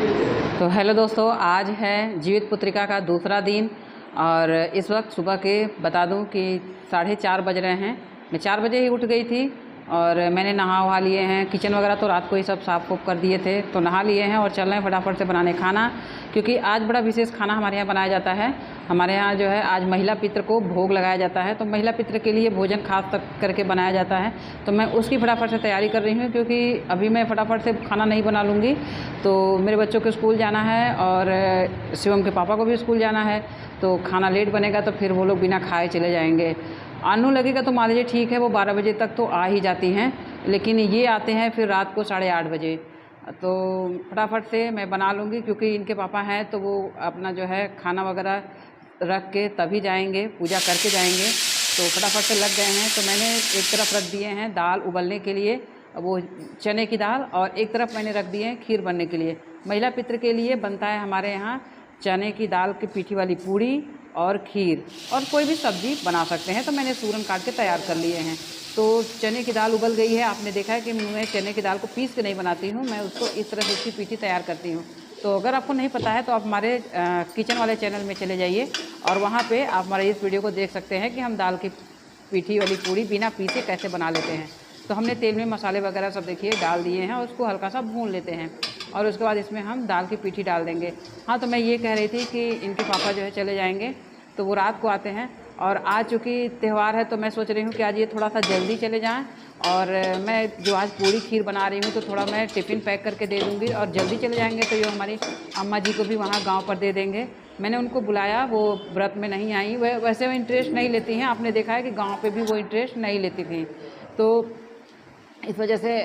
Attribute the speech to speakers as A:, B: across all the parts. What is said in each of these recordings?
A: तो हेलो दोस्तों, आज है जीवित पुत्रिका का दूसरा दिन और इस वक्त सुबह के बता दूं कि 4:30 बज रहे हैं। मैं 4 बजे ही उठ गई थी और मैंने नहा वहा लिए हैं। किचन वगैरह तो रात को ही सब साफ़ फूफ कर दिए थे, तो नहा लिए हैं और चल रहे हैं फटाफट से बनाने खाना, क्योंकि आज बड़ा विशेष खाना हमारे यहाँ बनाया जाता है। हमारे यहाँ जो है आज महिला पितृ को भोग लगाया जाता है, तो महिला पितृ के लिए भोजन खास तक करके बनाया जाता है। तो मैं उसकी फटाफट से तैयारी कर रही हूँ, क्योंकि अभी मैं फटाफट से खाना नहीं बना लूँगी तो मेरे बच्चों को स्कूल जाना है और शिवम के पापा को भी स्कूल जाना है, तो खाना लेट बनेगा तो फिर वो लोग बिना खाए चले जाएंगे। अनु लगेगा तो मान लीजिए ठीक है, वो 12 बजे तक तो आ ही जाती हैं, लेकिन ये आते हैं फिर रात को 8:30 बजे। तो फटाफट से मैं बना लूँगी, क्योंकि इनके पापा हैं तो वो अपना जो है खाना वगैरह रख के तभी जाएंगे, पूजा करके जाएंगे। तो फटाफट से लग गए हैं। तो मैंने एक तरफ रख दिए हैं दाल उबलने के लिए, वो चने की दाल, और एक तरफ मैंने रख दिए हैं खीर बनने के लिए। महिला पितृ के लिए बनता है हमारे यहाँ चने की दाल की पीठी वाली पूड़ी और खीर, और कोई भी सब्ज़ी बना सकते हैं। तो मैंने सूरन काट के तैयार कर लिए हैं। तो चने की दाल उबल गई है। आपने देखा है कि मैं चने की दाल को पीस के नहीं बनाती हूँ, मैं उसको इस तरह से उसकी पीठी तैयार करती हूँ। तो अगर आपको नहीं पता है तो आप हमारे किचन वाले चैनल में चले जाइए और वहाँ पे आप हमारे इस वीडियो को देख सकते हैं कि हम दाल की पीठी वाली पूड़ी बिना पीसे कैसे बना लेते हैं। तो हमने तेल में मसाले वगैरह सब देखिए डाल दिए हैं और उसको हल्का सा भून लेते हैं, और उसके बाद इसमें हम दाल की पीठी डाल देंगे। हाँ, तो मैं ये कह रही थी कि इनके पापा जो है चले जाएंगे तो वो रात को आते हैं, और आज चूँकि त्यौहार है तो मैं सोच रही हूँ कि आज ये थोड़ा सा जल्दी चले जाएं, और मैं जो आज पूरी खीर बना रही हूँ तो थोड़ा मैं टिफ़िन पैक करके दे दूँगी, और जल्दी चले जाएंगे तो ये हमारी अम्मा जी को भी वहाँ गाँव पर दे देंगे। मैंने उनको बुलाया, वो व्रत में नहीं आई, वैसे वो इंटरेस्ट नहीं लेती हैं। आपने देखा है कि गाँव पे भी वो इंटरेस्ट नहीं लेती थी, तो इस वजह से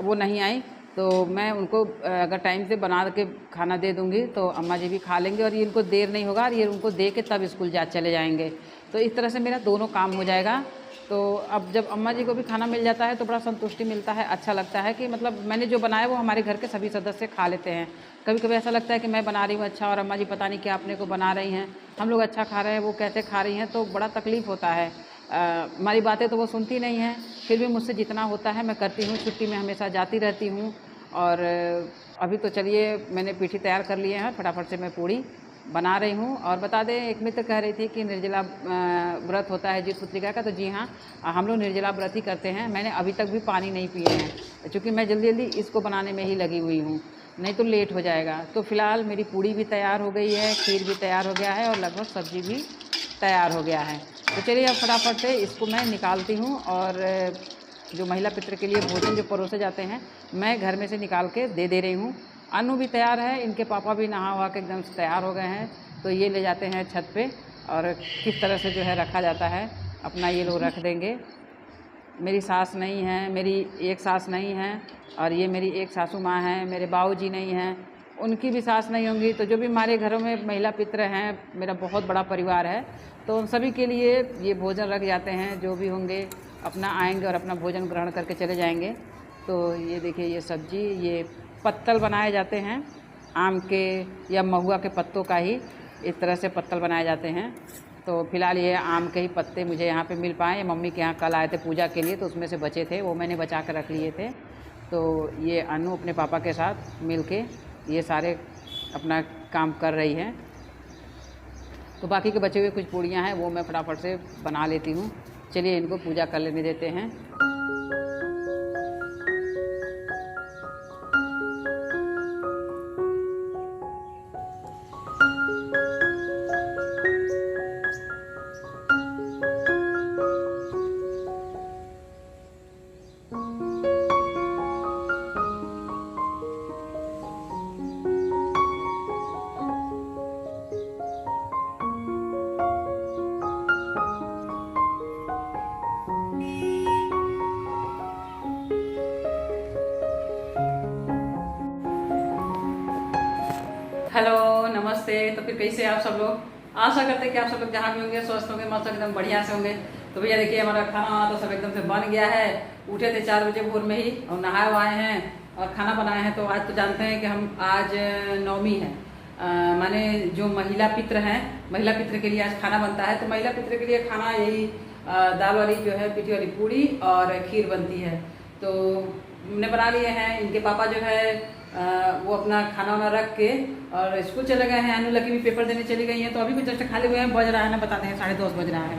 A: वो नहीं आई। तो मैं उनको अगर टाइम से बना के खाना दे दूँगी तो अम्मा जी भी खा लेंगे, और ये इनको देर नहीं होगा, और ये उनको दे के तब स्कूल चले जाएंगे। तो इस तरह से मेरा दोनों काम हो जाएगा। तो अब जब अम्मा जी को भी खाना मिल जाता है तो बड़ा संतुष्टि मिलता है, अच्छा लगता है कि मतलब मैंने जो बनाया वो हमारे घर के सभी सदस्य खा लेते हैं। कभी कभी ऐसा लगता है कि मैं बना रही हूँ अच्छा, और अम्मा जी पता नहीं क्या अपने को बना रही हैं, हम लोग अच्छा खा रहे हैं, वो कैसे खा रही हैं, तो बड़ा तकलीफ़ होता है। हमारी बातें तो वो सुनती नहीं हैं, फिर भी मुझसे जितना होता है मैं करती हूँ। छुट्टी में हमेशा जाती रहती हूँ। और अभी तो चलिए मैंने पीठी तैयार कर लिए हैं, फटाफट से मैं पूड़ी बना रही हूँ। और बता दें, एक मित्र कह रही थी कि निर्जला व्रत होता है जीवित पुत्रिका का, तो जी हाँ, हम लोग निर्जला व्रत ही करते हैं। मैंने अभी तक भी पानी नहीं पिए हैं, क्योंकि मैं जल्दी जल्दी इसको बनाने में ही लगी हुई हूँ, नहीं तो लेट हो जाएगा। तो फ़िलहाल मेरी पूड़ी भी तैयार हो गई है, खीर भी तैयार हो गया है, और लगभग सब्ज़ी भी तैयार हो गया है। तो चलिए अब फटाफट से इसको मैं निकालती हूँ, और जो महिला पितृ के लिए भोजन जो परोसे जाते हैं मैं घर में से निकाल के दे रही हूँ। अनु भी तैयार है, इनके पापा भी नहा वहा के एकदम से तैयार हो गए हैं। तो ये ले जाते हैं छत पे, और किस तरह से जो है रखा जाता है अपना, ये लोग रख देंगे। मेरी सास नहीं है, मेरी एक सास नहीं है, और ये मेरी एक सासू माँ हैं, मेरे बाबूजी नहीं हैं, उनकी भी सास नहीं होंगी। तो जो भी हमारे घरों में महिला पितृ हैं, मेरा बहुत बड़ा परिवार है, तो उन सभी के लिए ये भोजन रख जाते हैं। जो भी होंगे अपना आएंगे और अपना भोजन ग्रहण करके चले जाएंगे। तो ये देखिए, ये सब्ज़ी, ये पत्तल बनाए जाते हैं आम के या महुआ के पत्तों का ही, इस तरह से पत्तल बनाए जाते हैं। तो फिलहाल ये आम के ही पत्ते मुझे यहाँ पे मिल पाए। मम्मी के यहाँ कल आए थे पूजा के लिए, तो उसमें से बचे थे, वो मैंने बचा कर रख लिए थे। तो ये अनु अपने पापा के साथ मिल के ये सारे अपना काम कर रही है। तो बाकी के बचे हुए कुछ पूड़ियाँ हैं वो मैं फटाफट से बना लेती हूँ। चलिए इनको पूजा कर लेने देते हैं। हेलो, नमस्ते। तो फिर कैसे आप सब लोग? आशा करते हैं कि आप सब लोग जहाँ भी होंगे स्वस्थ होंगे, मस्त एकदम बढ़िया से होंगे। तो भैया देखिए, हमारा खाना तो सब एकदम से बन गया है। उठे थे 4 बजे भोर में ही, और नहाए हुए हैं और खाना बनाए हैं। तो आज तो जानते हैं कि हम आज नवमी है, माने जो महिला पितृ हैं, महिला पितृ के लिए आज खाना बनता है। तो महिला पितृ के लिए खाना यही दाल वाली जो है पीठी वाली पूड़ी और खीर बनती है। तो हमने बना लिए हैं। इनके पापा जो है वो अपना खाना वाना रख के और स्कूल चले गए हैं। अनु लकी भी पेपर देने चली गई हैं, तो अभी भी जस्ट खाली हुए हैं, बज रहा है ना, बताते हैं 10:30 बज रहा है।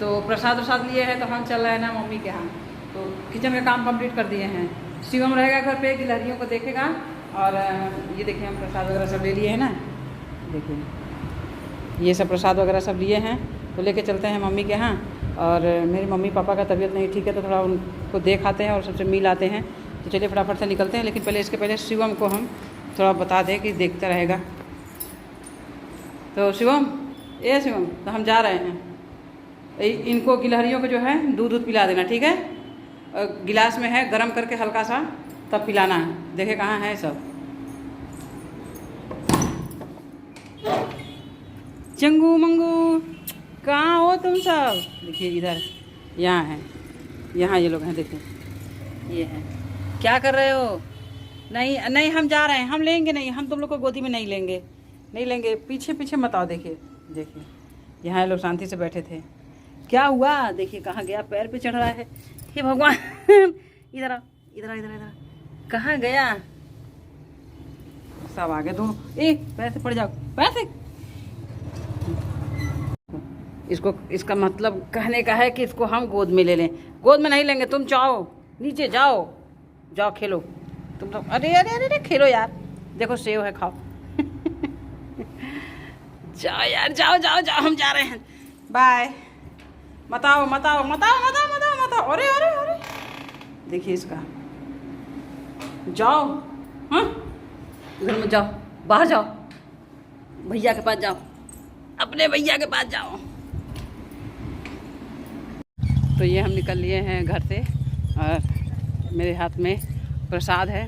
A: तो प्रसाद वसाद लिए हैं, तो हम चल रहे हैं ना मम्मी के यहाँ। तो किचन का काम कंप्लीट कर दिए हैं। शिवम रहेगा घर पे, गिलहरियों को देखेगा। और ये देखिए हम प्रसाद वगैरह सब ले लिए हैं ना, देखिए ये सब प्रसाद वगैरह सब लिए हैं, तो लेके चलते हैं मम्मी के यहाँ। और मेरी मम्मी पापा का तबीयत नहीं ठीक है, तो थोड़ा उनको देख आते हैं और सबसे मिल आते हैं। तो चलिए फटाफट से निकलते हैं, लेकिन पहले इसके पहले शिवम को हम थोड़ा बता दें कि देखता रहेगा। तो शिवम, ए शिवम, तो हम जा रहे हैं। इनको गिलहरियों को जो है दूध पिला देना, ठीक है? और गिलास में है, गरम करके हल्का सा, तब पिलाना है। देखे कहाँ है सब। चंगू मंगू, कहाँ हो तुम सब? देखिए इधर, यहाँ है, यहाँ ये लोग हैं, देखिए ये हैं। क्या कर रहे हो? नहीं नहीं, हम जा रहे हैं, हम लेंगे नहीं, हम तुम लोग को गोदी में नहीं लेंगे, नहीं लेंगे। पीछे पीछे मत आओ। देखिए देखिए, यहाँ ये लोग शांति से बैठे थे। क्या हुआ? देखिए कहाँ गया, पैर पे चढ़ रहा है। हे भगवान, इधर आओ, इधर इधर इधर, कहाँ गया? सब आगे दोनों, पैर से पड़ जाओ, पैर से। इसको, इसका मतलब कहने का है कि इसको हम गोद में ले लें। गोद में नहीं लेंगे, तुम जाओ नीचे, जाओ जाओ खेलो तुम सब। अरे अरे अरे अरे, खेलो यार, देखो सेव है, खाओ। जाओ यार, जाओ जाओ जाओ, हम जा रहे हैं, बाय। मत आओ मत आओ मत आओ मत आओ मत आओ मत आओ। अरे अरे अरे, देखिए इसका, जाओ। हाँ, इधर मत जाओ, बाहर जाओ, भैया के पास जाओ, अपने भैया के पास जाओ। तो ये हम निकल लिए हैं घर से, और मेरे हाथ में प्रसाद है।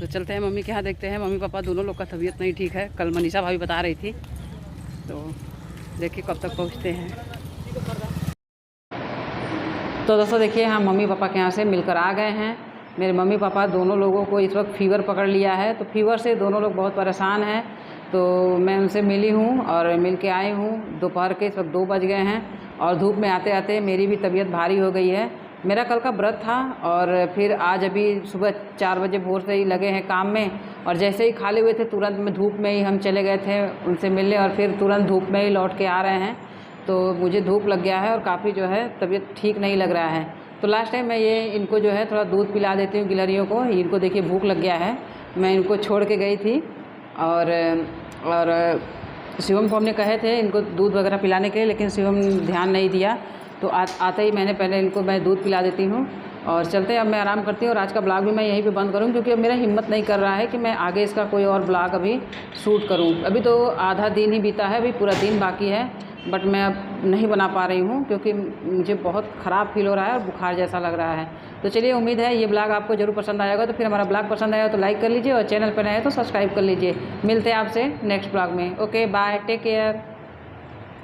A: तो चलते हैं मम्मी के यहाँ, देखते हैं। मम्मी पापा दोनों लोग का तबीयत नहीं ठीक है, कल मनीषा भाभी बता रही थी। तो देखिए कब तक पहुँचते हैं। तो दोस्तों देखिए, हम मम्मी पापा के यहाँ से मिलकर आ गए हैं। मेरे मम्मी पापा दोनों लोगों को इस वक्त फीवर पकड़ लिया है, तो फीवर से दोनों लोग बहुत परेशान हैं। तो मैं उनसे मिली हूँ और मिल के आई हूँ। दोपहर के इस वक्त 2 बज गए हैं, और धूप में आते आते मेरी भी तबीयत भारी हो गई है। मेरा कल का व्रत था, और फिर आज अभी सुबह 4 बजे भोर से ही लगे हैं काम में। और जैसे ही खाली हुए थे, तुरंत में धूप में ही हम चले गए थे उनसे मिलने, और फिर तुरंत धूप में ही लौट के आ रहे हैं। तो मुझे धूप लग गया है और काफ़ी जो है तबीयत ठीक नहीं लग रहा है। तो लास्ट टाइम मैं ये इनको जो है थोड़ा दूध पिला देती हूँ गिलहरियों को। इनको देखिए भूख लग गया है, मैं इनको छोड़ के गई थी। और शिवम को हमने कहे थे इनको दूध वगैरह पिलाने के लिए, लेकिन शिवम ध्यान नहीं दिया। तो आते ही मैंने पहले इनको मैं दूध पिला देती हूँ, और चलते अब मैं आराम करती हूँ। और आज का ब्लॉग भी मैं यहीं पे बंद करूँ, क्योंकि अब मेरा हिम्मत नहीं कर रहा है कि मैं आगे इसका कोई और ब्लॉग अभी शूट करूँ। अभी तो आधा दिन ही बीता है, अभी पूरा दिन बाकी है, बट मैं अब नहीं बना पा रही हूँ, क्योंकि मुझे बहुत ख़राब फील हो रहा है और बुखार जैसा लग रहा है। तो चलिए, उम्मीद है ये ब्लॉग आपको ज़रूर पसंद आएगा। तो फिर हमारा ब्लॉग पसंद आया तो लाइक कर लीजिए, और चैनल पर नए हैं तो सब्सक्राइब कर लीजिए। मिलते हैं आपसे नेक्स्ट ब्लॉग में। Okay bye, take care.